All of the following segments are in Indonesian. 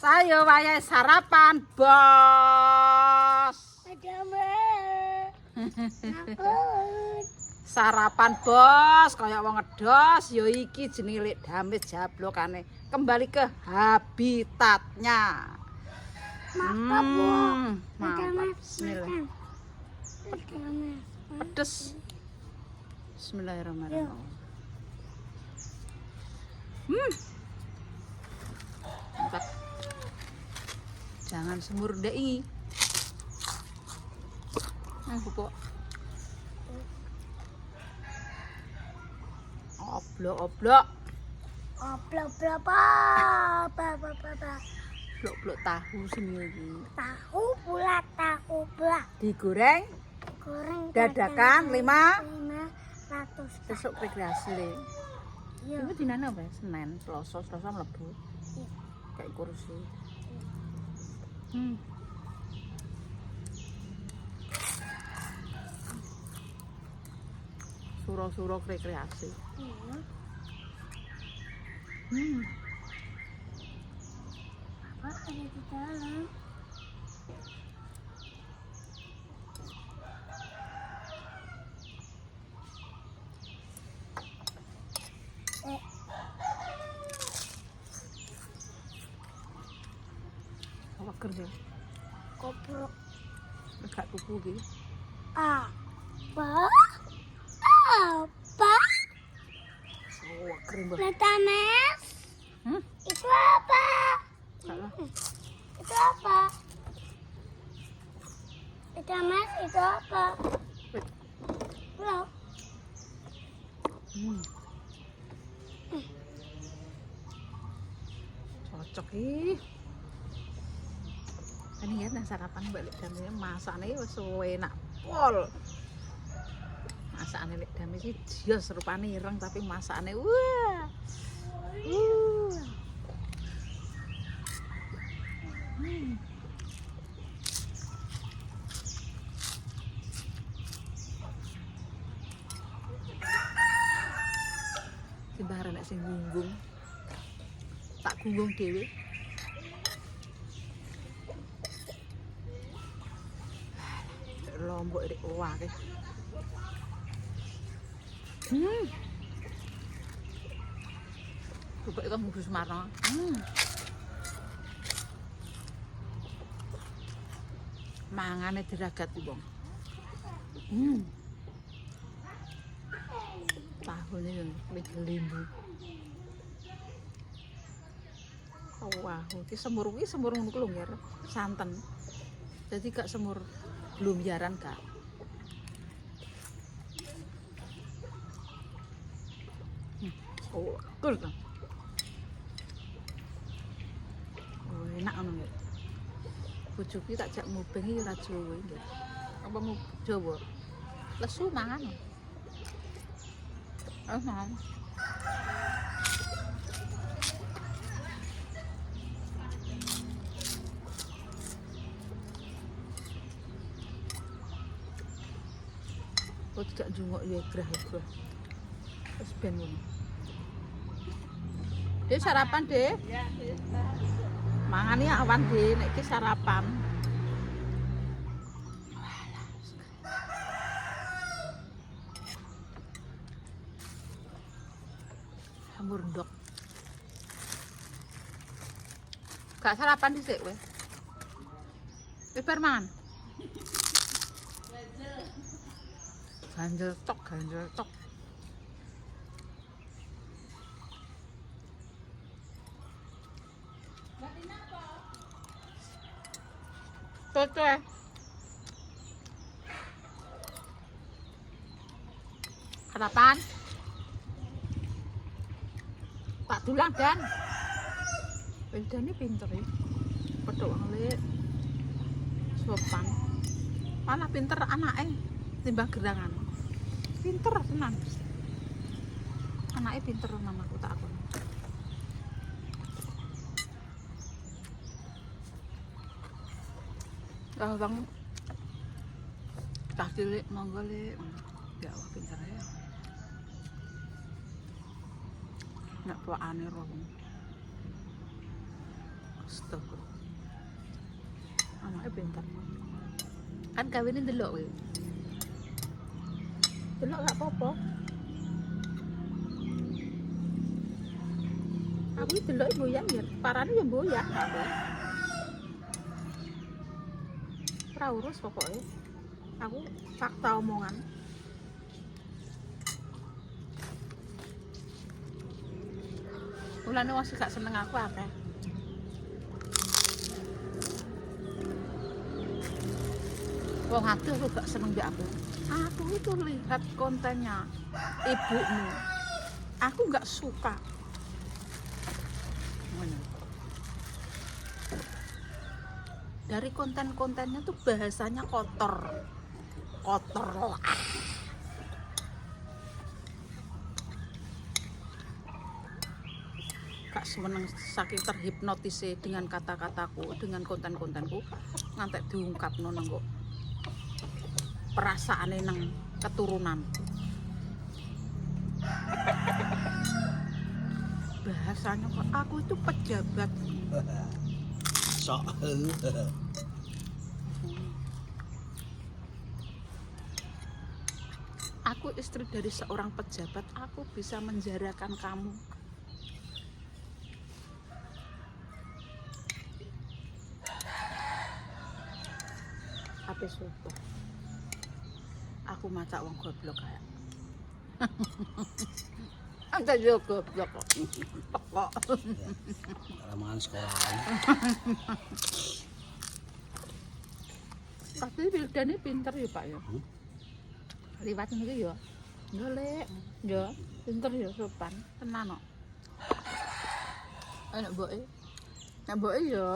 Sayo wayahe sarapan, Bos. Sarapan, Bos, kaya wong ngedos ya iki jenenge Lek Damis jablokane. Kembali ke habitatnya. Mantap. Bismillah. Pedes. Bismillahirrahmanirrahim. Mantap. Jangan semur dei. Pupuk. Oblok-oblok. Blok-blok tahu sini iki. Tahu bulat. Digoreng Goreng dadakan 500. besok rekreasi le. Iya. Iku dinane apa? Senin, Selasa mlebu. Kayak kursi. Suro-suro rekreasi. Iya. Apa ada di dalam? Apa kerja? Koprok. Gak tuku iki. Apa? Oh, keren banget. Letames. Hmm? Itu apa? Salah. Itu apa? Letames itu apa? Loh. Cocok ih. Ini ya nang sarapan balik damnya masakne wis enak pol. Masakane Lek Damis iki jos rupane ireng tapi masakane wah. Sembarang nek sing gunggung. Tak gunggung dhewe. Lombok iki wae. Coba itu munggu Semarang. Mangane diragat iki, Bang. Tahune yo limbu. Wah, iki semur ngono ku lho, santen. Jadi gak semur belum jaran kak. Oh, cool kan? Oh, enak kan nggak? Bojoku tak jak mubeng iki ora Jawa iki. Apa mau Jawa? Lesu mangan. Mangan. Kok tidak jungok ya gerah. Terus ben ngono. Dek sarapan, Dek. Iya, mangane awan, Dek, nek iki sarapan. Hamur ndok. Gak sarapan dhisik kowe. Wis mangan. Ganjel tok. Cocok. Harapan. Pak Dulang Dan. Wedane pinter ya. Pedhok ngelik. Sopan. Malah pinter anake timbang gerangan. Pinter tenan. Anake pinter tenan aku tak akon. Bang. Tak cilik monggo Lek. Ya wah pinter ya. Nek pokane roh. Astagfirullah. Anaknya pintar. Kan kawinnya ndelok kowe. Delok gak apa-apa. Aku delok boyang ya, parane ya boyang aku. Ora urus pokoknya. Aku fakta omongan. Mulane wong sing gak seneng aku akeh. Wong aduh aku gak seneng mbek aku. Aku itu lihat kontennya ibumu. Aku gak suka. Dari konten-kontennya tuh bahasanya kotor. Kotor lah. Gak seneng saking terhipnotis dengan kata-kataku, dengan konten-kontenku ngantek diungkapno nang kok perasaane nang keturunan. Bahasanya kok aku itu pejabat. Sok. Aku istri dari seorang pejabat, aku bisa menjarakan kamu. Apa sumpah? Aku mata wong goblok kayak. Anda juga goblok kok. Kok. Ramangan sekolahan. Tapi Wildane pinter ya Pak ya. Liwat niki ya. Golek. Ya, pinter ya sopan, tenan kok. Nek mboke. Nek mboke ya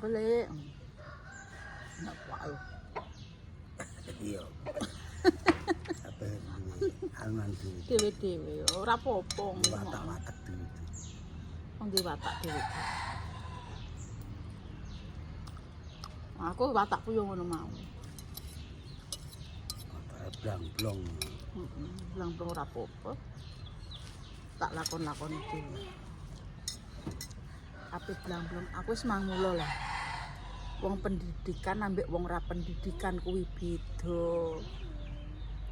golek. Nek wae. Iya. Apa anan Dewe-dewe ora apa-apa. watak-watak dhewe. Wong di watak dhewe. Aku watakku yo ngono mau. Blang-blong. Blang-blong ora apa-apa. Tak lakon-lakon iki. Ape blang-blong aku wis mangulo lah. Wong pendidikan ambek wong ora pendidikan kuwi beda.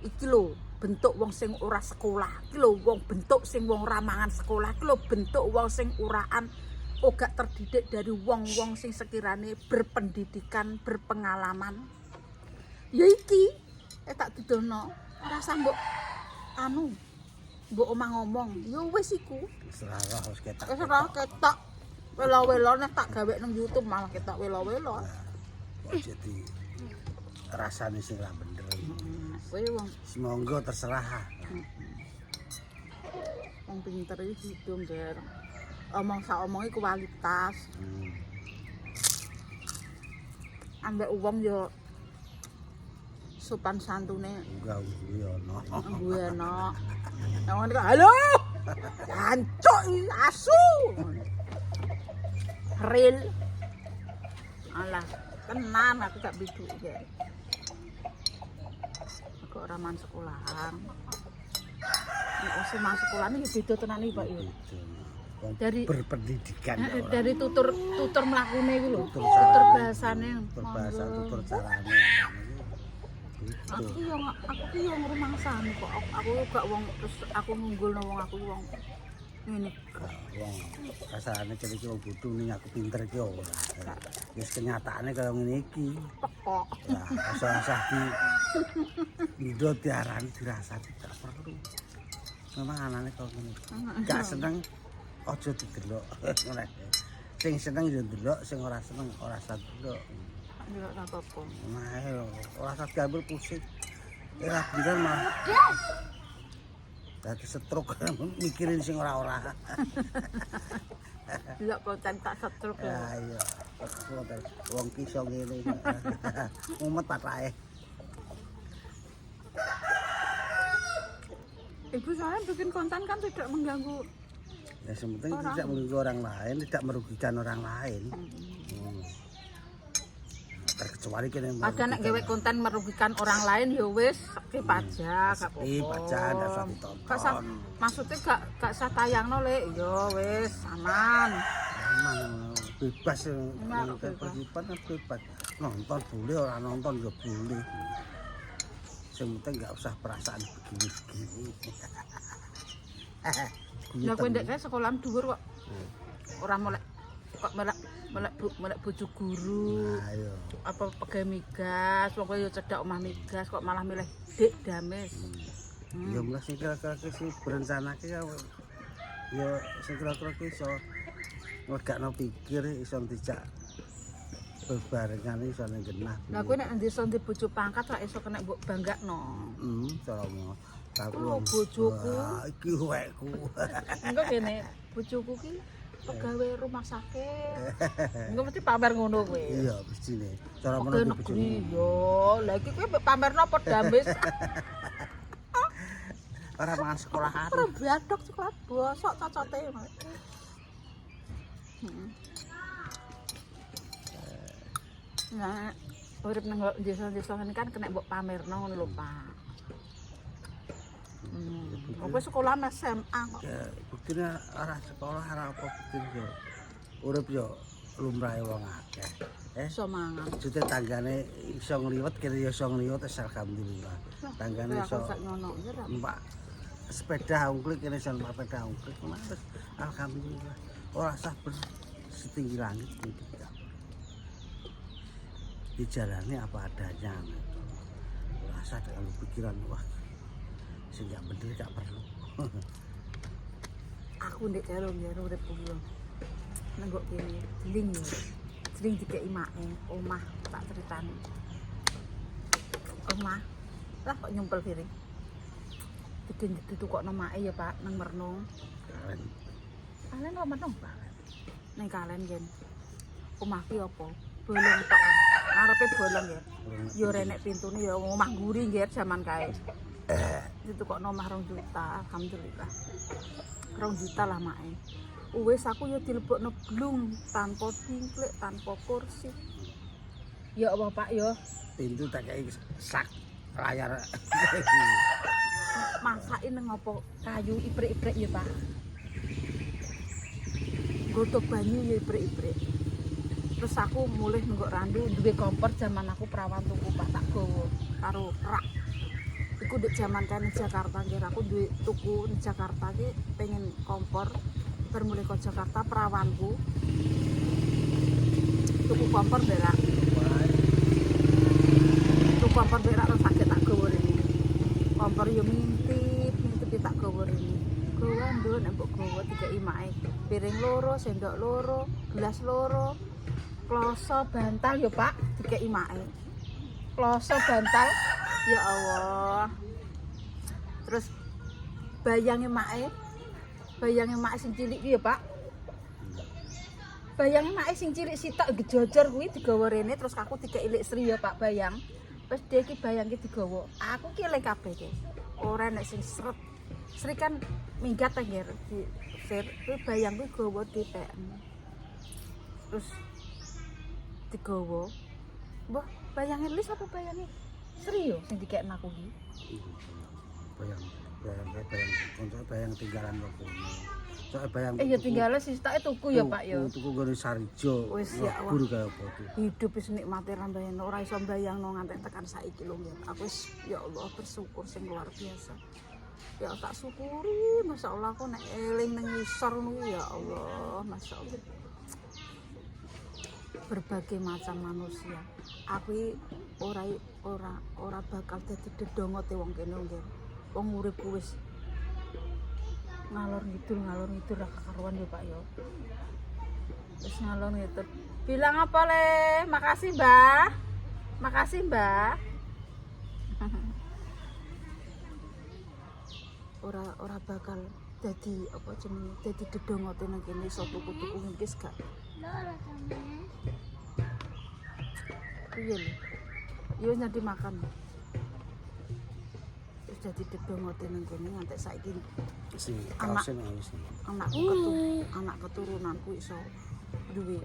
Iki lho bentuk wong sing ora sekolah. Iki lho wong bentuk sing wong ora mangan sekolah. Iki lho bentuk wong sing uraan ora terdidik dari wong-wong sing sekirane berpendidikan, berpengalaman. Ya iki tak dudono. Ora usah mbok anu mbok omah ngomong. Ya wis iku. Serah harus ketak. Wis ora ketok. Welo-welo nek tak gawe nang YouTube malah ketok welo-welo. Kok jadi rasane sing ra bener. Kowe wong Semonggo terserah. wong pinter iki hidung der. Omong sak omongi kualitas. Ambek wong yo sopan santune Enggak guyono. guyono. Nang ngene halo. Jancuk iki asu. Real. Alah, tenan aku gak biduk iki. Aku ora man sekolahan. Nek wis man sekolahan iki beda tenan iki, Pak ya. Dari- berpendidikan ya orang. Dari tutur mlakune iki lho. Tutur Tutur carane. bahasane. Tutur bahasa, tutur carane. Aku ki yo ngrumangsani kok. Aku gak wong terus aku ngunggulno wong aku wong ngene. Wong kasarane jadi wong bodho ning aku pinter iki ora. Wis kenyataane kaya ngene iki. Pekok. Lah, asah-asah di ndo diarani dirasa tidak perlu. Memang anane kok ngene. Gak seneng aja didelok. Ngono. Sing seneng yo ndelok, sing ora seneng ora usah delok. Ya ora apa-apa. Nah, ora usah diambil pusing. Ora bener mah. Dadi stroke mikirin sing ora-ora. Delok konten tak setruk ya. Ya iya. Wong ki iso ngene. Mumet patake. Ibu saya bikin konten kan tidak mengganggu. Ya sementing Orang. tidak mengganggu orang lain, tidak merugikan orang lain. Terkecuali kene Padahal nek gawe konten merugikan orang lain ya wis skip aja gak apa-apa. Skip aja, ndak usah ditonton. Gak usah, maksudnya gak usah tayangno lek ya wis aman. Aman. bebas Enak, kan bebas. bebas. Nonton boleh, ora nonton ya boleh. Sing penting enggak usah perasaan begini-begini. Lah kowe ndek kae sekolahan dhuwur kok. Ora melek kok melek bojo guru. Nah, ayo. Apa pegawai migas, wong kowe yo cedhak omah migas kok malah milih Dik Dames. Ya mulai sing kira-kira sing berencanake ya sing kira-kira iso nglegakno pikir iso dijak bebarengan iso ning genah. Lah kowe nek desa ndek bojo pangkat ra iso kena mbok banggakno. Cara mau Oh, bojoku. Iki wekku. Engko kene bojoku ki pegawai rumah sakit. Engko mesti pamer ngono kowe. Iya, mestine. Cara Pegawai menurut negeri yo. Lah iki kowe pamerno apa Dames? ora mangan sekolahan. Ora biadok sekolah bosok cocote. Nah, urip nang desa-desa ngene kan kena mbok pamerno ngono lho, Pak. Kowe sekolah SMA kok. Ya, buktine ora sekolah ora apa buktine yo. Urip yo lumrahe wong akeh. Iso mangan. Jute tanggane iso ngliwet kene yo iso ngliwet alhamdulillah. Tanggane iso sak nyono ya ra. numpak sepeda ungklik kene iso numpak sepeda ungklik terus alhamdulillah. Ora usah setinggi langit gitu. Dijalani apa adanya. Ora usah dengan pikiran wah sing gak bener gak perlu. Aku ndek karo ngene urip kuwi. Nenggok kene, jeling yo. Jeling dikeki make, omah tak critani. Omah. Lah kok nyumpel piring. Ditukokno make ya, Pak, nang Merno. Keren. Kalen kok Merno, Pak. Ning kalen yen. Omah ki apa? Bolong tok. Ngarepe bolong ya. Yo renek pintune ya omah nguri nggih jaman kae. Ditukokno omah 2 juta, alhamdulillah. 2 juta lah mae. Wis aku yo dilebokno blung tanpa tingklik, tanpa kursi. Ya Allah Pak yo. Pintu tak kei sak layar. Masake nang apa kayu iprek-iprek ya Pak. Gotok banyu ya iprek-iprek. Terus aku mulih nenggok randu duwe kompor zaman aku perawan tuku Pak tak gawa karo rak. Iku ndek jaman kan Jakarta nggih aku duwe tuku di Jakarta ki pengen kompor bar mulih ke Jakarta perawanku. Tuku kompor berak. Tuku kompor berak terus sakit tak gawa rene. Kompor yo mintip tak gawa rene. Gawa nduk nek mbok gawa dikeki mae. Piring loro, sendok loro, gelas loro. Kloso bantal yo Pak dikeki mae. Kloso bantal ya Allah. Terus bayange mae sing cilik ki ya Pak. Bayange mae sing cilik sitok gejojor kuwi digawa rene terus aku dikeki ilik Sri ya Pak bayang. Wis dhek iki bayang ki digawa. Aku ki eling kabeh ki. Ora nek sing sret. Sri kan minggat nggih di sir kuwi bayang kuwi gawa DPN. Terus digawa. Mbah, bayange Lis apa bayange Sri yo sing dikekno aku iki. Bayang tinggalan waktu. Soale bayang. Ya tinggalan sisake tuku ya Pak ya. Tuku ngene Sarijo. Wis ya Allah. Guru kaya apa tuh. Hidup wis nikmate ra bayangno ora iso bayangno nganti tekan saiki lho ya. Aku wis ya Allah bersyukur sing luar biasa. Ya tak syukuri masyaallah aku nek eling nang ngisor ngono ya Allah masyaallah. Berbagai macam manusia. Aku ora bakal dadi dedongote wong kene nggih. Wong uripku wis ngalor ngidul ra karuan ya Pak ya. Wis ngalor ngidul. Bilang apa le? Makasih, Mbah. Makasih, Mbah. Ora bakal dadi apa jenenge? Dadi dedongote nang kene iso tuku-tuku ngkis gak. Lola sama. Iya lho. Ya wis nanti makan. Wis dadi dedongote nang kene nganti saiki Sing Anak. kaosen wis. anak keturunanku iso duwe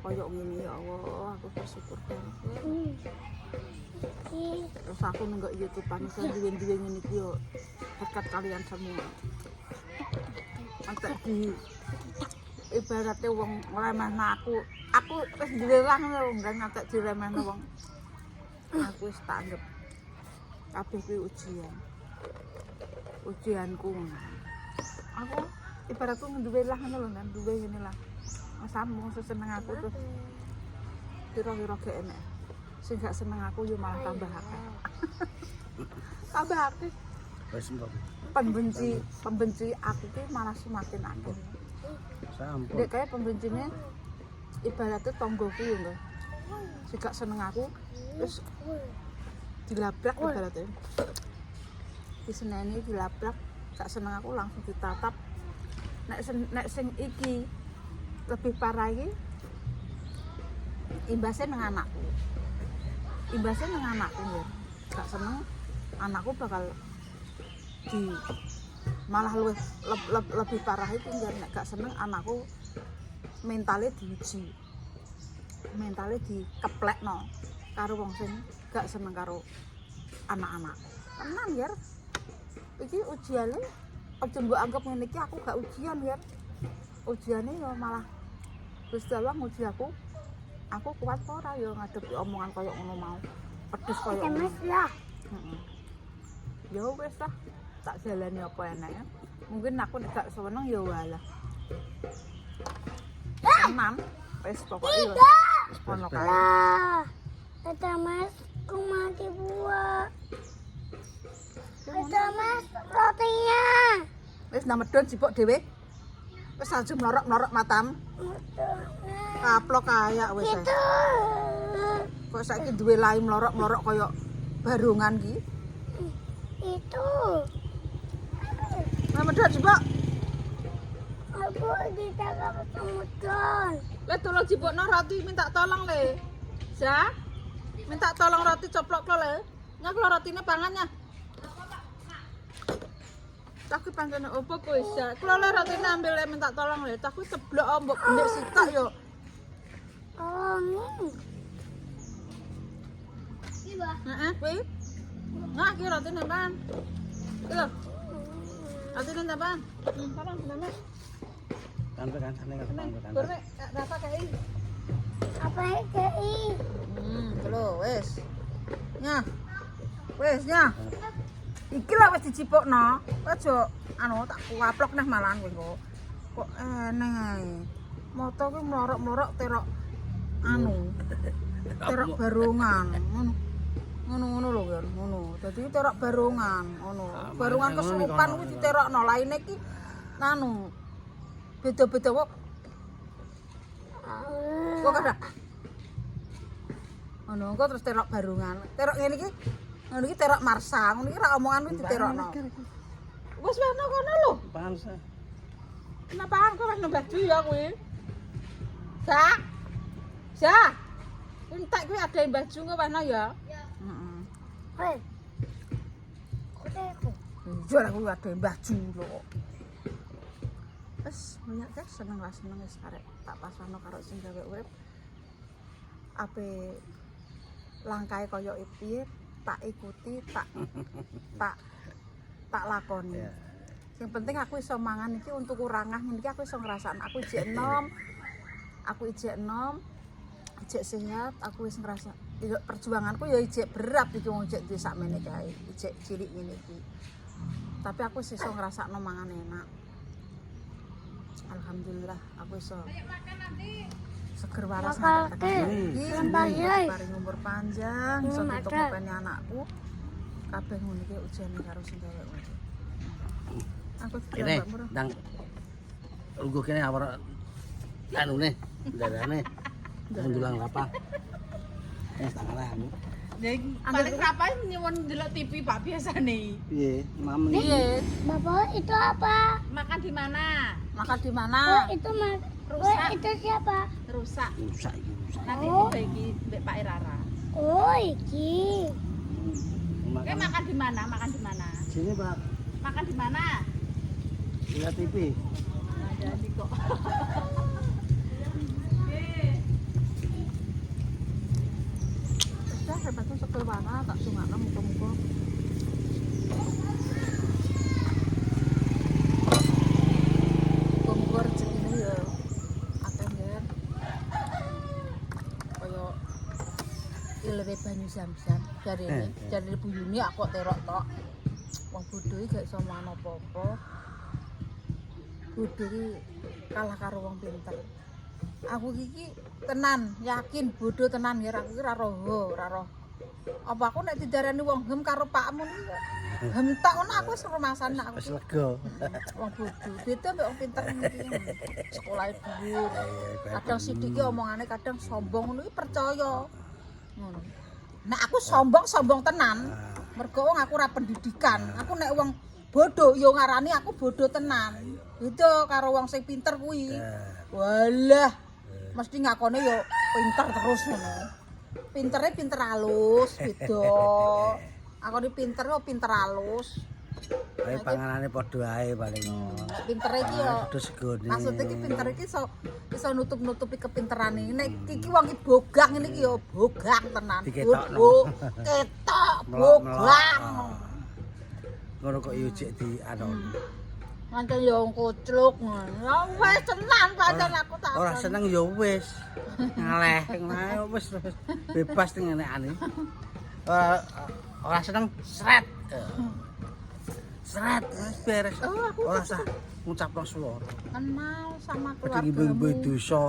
koyo ngene ya Allah, aku bersyukur banget. Terus aku nenggok YouTube-an iso duwe ngene iki yo berkat kalian semua. Antek ibaratnya wong ngremehno aku wis dilelah lho nggak ngatek diremehno wong. Aku wis tak anggap kabeh kuwi ujianku. Aku ibaratku nduwe lah ngono lho kan, duwe ngene lah. Sambung seseneng aku terus kira-kira gak enak. Sing gak seneng aku yo malah tambah akeh. Tambah akeh. Wis mbok. Pembenci aku ki malah semakin akeh. Sampun. Dek kaya pembencine ibaratnya tonggoku yo lho. Sing gak seneng aku terus dilabrak ibaratnya. Diseneni dilabrak, gak seneng aku langsung ditatap. Nek sing iki lebih parah iki imbasnya nang anakku. Imbasnya nang anakku ya. Gak seneng anakku bakal malah lebih parah itu nek gak seneng anakku mentalnya diuji. Mentalnya dikeplekno karo wong sing gak seneng karo anak-anak. Tenan ya. Iki ujiane aja mbok anggap ngene iki aku gak ujian ya. Ujiane ya malah Gusti Allah nguji aku kuat apa ora ya ngadepi omongan koyo ngono mau. Pedes koyo ngono. Mas lah. Heeh. Ya wis lah, tak jalani apa enak ya. Mungkin aku nek gak seneng ya walah. Tenan, wis pokoke ya. Ono kae. Lah. Ada Mas, aku mati buah. Ada Mas, rotinya. Wis nang medhon jipuk dhewe. Wis aja mlorok-mlorok matam. Kaplok kaya wis. Itu. Kok saiki duwe lai mlorok-mlorok kaya barongan ki. Itu. Nang medhon jipuk. Aku ditangkap kemudian. Le tolong jipukno roti minta tolong le. Ja. Minta tolong roti coplok klo le. Nya klo rotine pangannya. Tapi pancene opo kok isa. Klo le rotine ambil le minta tolong le. Tapi ceblok mbok bener sitok yo. Oh, ini. Iya. Heeh, kuwi. Nah, ki rotine pan. Iki lho. Rotine tapan. Tolong Mas. Kantor-kancane kantor. Gorne rasa kae. Apa ini? Lho wis. Nyah. Wis nyah. Iki lah wis dicipukno. Aja anu tak kuaplok neh malahan kowe kok. Kok eneng ae. Moto kuwi mlorok-mlorok terok anu. Terok barongan ngono. Ngono lho kan, ngono. Dadi terok barongan, ngono. Barongan kesurupan kuwi diterokno. Laine iki anu. Beda-beda kok. Kok kada? Ngono kok terus terok barongan. Terok ngene iki. Ngono iki terok Marsa. Ngono iki ra omongan kuwi diterokno. Wis wano kono lho. Pansa. Kenapaan kok wis baju ya kuwi? Sa. Sa. Entek kuwi ada baju ngono ya? Heeh. Hei. Kuteku. Jual aku ada baju lho. Wes minyak teh seneng wis arek tak pasano karo sing gawe urip. Ape langkahe kaya piye tak ikuti, tak lakoni. Yang penting aku iso mangan iki untuk kurangah ngene iki aku iso ngrasakno aku ijek enom. Aku ijek enom. Ijek sehat, aku wis ngrasa perjuanganku ya ijek berat iki wong ijek duwe sakmene kae, ijek cilik ngene iki. Tapi aku iso ngrasakno mangan enak. Alhamdulillah aku iso seger waras paring umur panjang iso untuk ngopeni anakku kabeh ngono iki ujane karo sing gawe urip. Aku Kene ndang lugu kene awar anune darane mendulang apa? Wis tak kalah aku. Paling kapan nyuwun ndelok TV Pak biasane? Piye? Mam iki. Piye? Bapak itu apa? Makan di mana? Makan di mana? Oh, itu Mas. Rusak. Oh, itu siapa? Rusak. Rusak iki rusak. Nanti Oh. dibagi Mbak Pak Irara. Oh, iki. Oke, makan di mana? Makan di mana? Sini Pak, Makan di mana? lihat TV. Ada di kok. Wis hebat tuh sekel banget tak sungakno muga-muga. Muga-muga rezekine ya ilere banyu Zam-Zam jarene Bu Yuni aku kok terok tok. Wong bodho iki gak iso mangan apa-apa. Bodho iki kalah karo wong pinter. Aku iki tenan yakin bodho tenan ya aku iki ora roh. Apa aku nek didarani wong hem karo pakmu iki hem tok ngono aku wis rumasan aku. Wis lega. Wong bodho beda mek wong pinter iki. Sekolahe dhuwur. Kadang sithik omongane kadang sombong ngono iki percaya. Ngono. Nek aku sombong tenan. Mergo wong aku ora pendidikan. Aku nek wong bodoh yo ngarani aku bodoh tenan. Beda karo wong sing pinter kuwi. Walah. Mesti ngakone yo pinter terus ngono. Pintere pinter halus, beda. Aku ni pinter kok pinter halus. Ae panganane padha ae paling. Nek pintere iki yo Padha segone. maksudnya iki pinter iki iso nutup-nutupi kepinterane. Nek iki wong iki bogang ngene iki yo bogang tenan. Diketokno. Ketok bogang. Ngono kok yo jek di anu. Pancen yo kucluk ngono. Ya wis tenan pancen aku tak. Ora seneng ya wis. Ngaleh ae wis bebas ning ngene-ane. Ora seneng sret. Sret wis beres. Ora usah ngucapno swara. Kenal sama Iki keluarga. ibu dosa.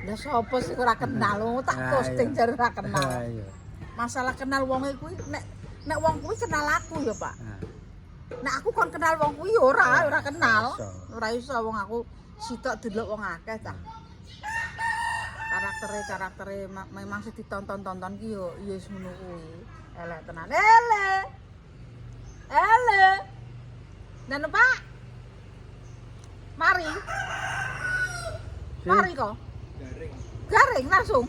Lah sapa sih ora kenal wong tak posting jar ora kenal. Ayo. Masalah kenal wonge kuwi nek wong kuwi kenal aku ya, Pak. Nek aku kon kenal wong kuwi ora kenal. Ora iso wong aku sitok delok wong akeh ta. Karaktere memang sing ditonton-tonton ki yo wis ngono kuwi. Elek tenan. Ele. Dan Pak. Mari. Mari kok. Garing langsung.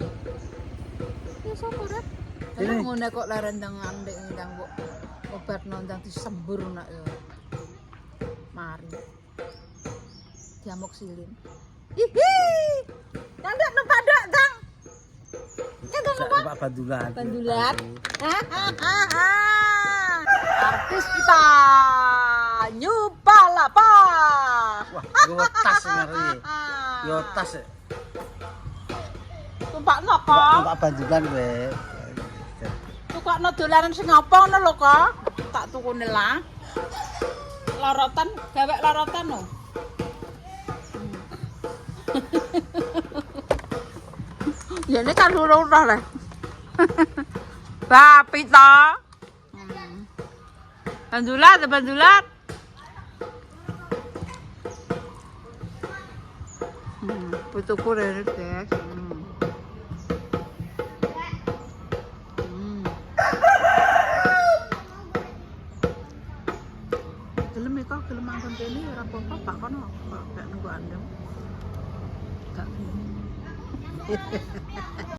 Ya sapa rek? Ini. Ngene kok lerendang ndek ndang kok obat nondang disembur nak ya. Mari. Diamoxilin. Hihi. Ndak numpak ndak, Kang. Pak Bandulan. Bandulan. Artis kita New Palapa. Wah, yo tas ngeri. Yo tas. Tumpakno kok. Pak Bandulan kowe. Tukokno dolanan sing apa ngono lho kok. Tak tukune lah. Lorotan, gawek lorotan lho. Ya ini kan urung lah. Bapi to. Bandulat. Putuku rene, guys. Gelem kok gelem manggon kene ora apa-apa Pak kono. Kok gak nunggu andem. Gak.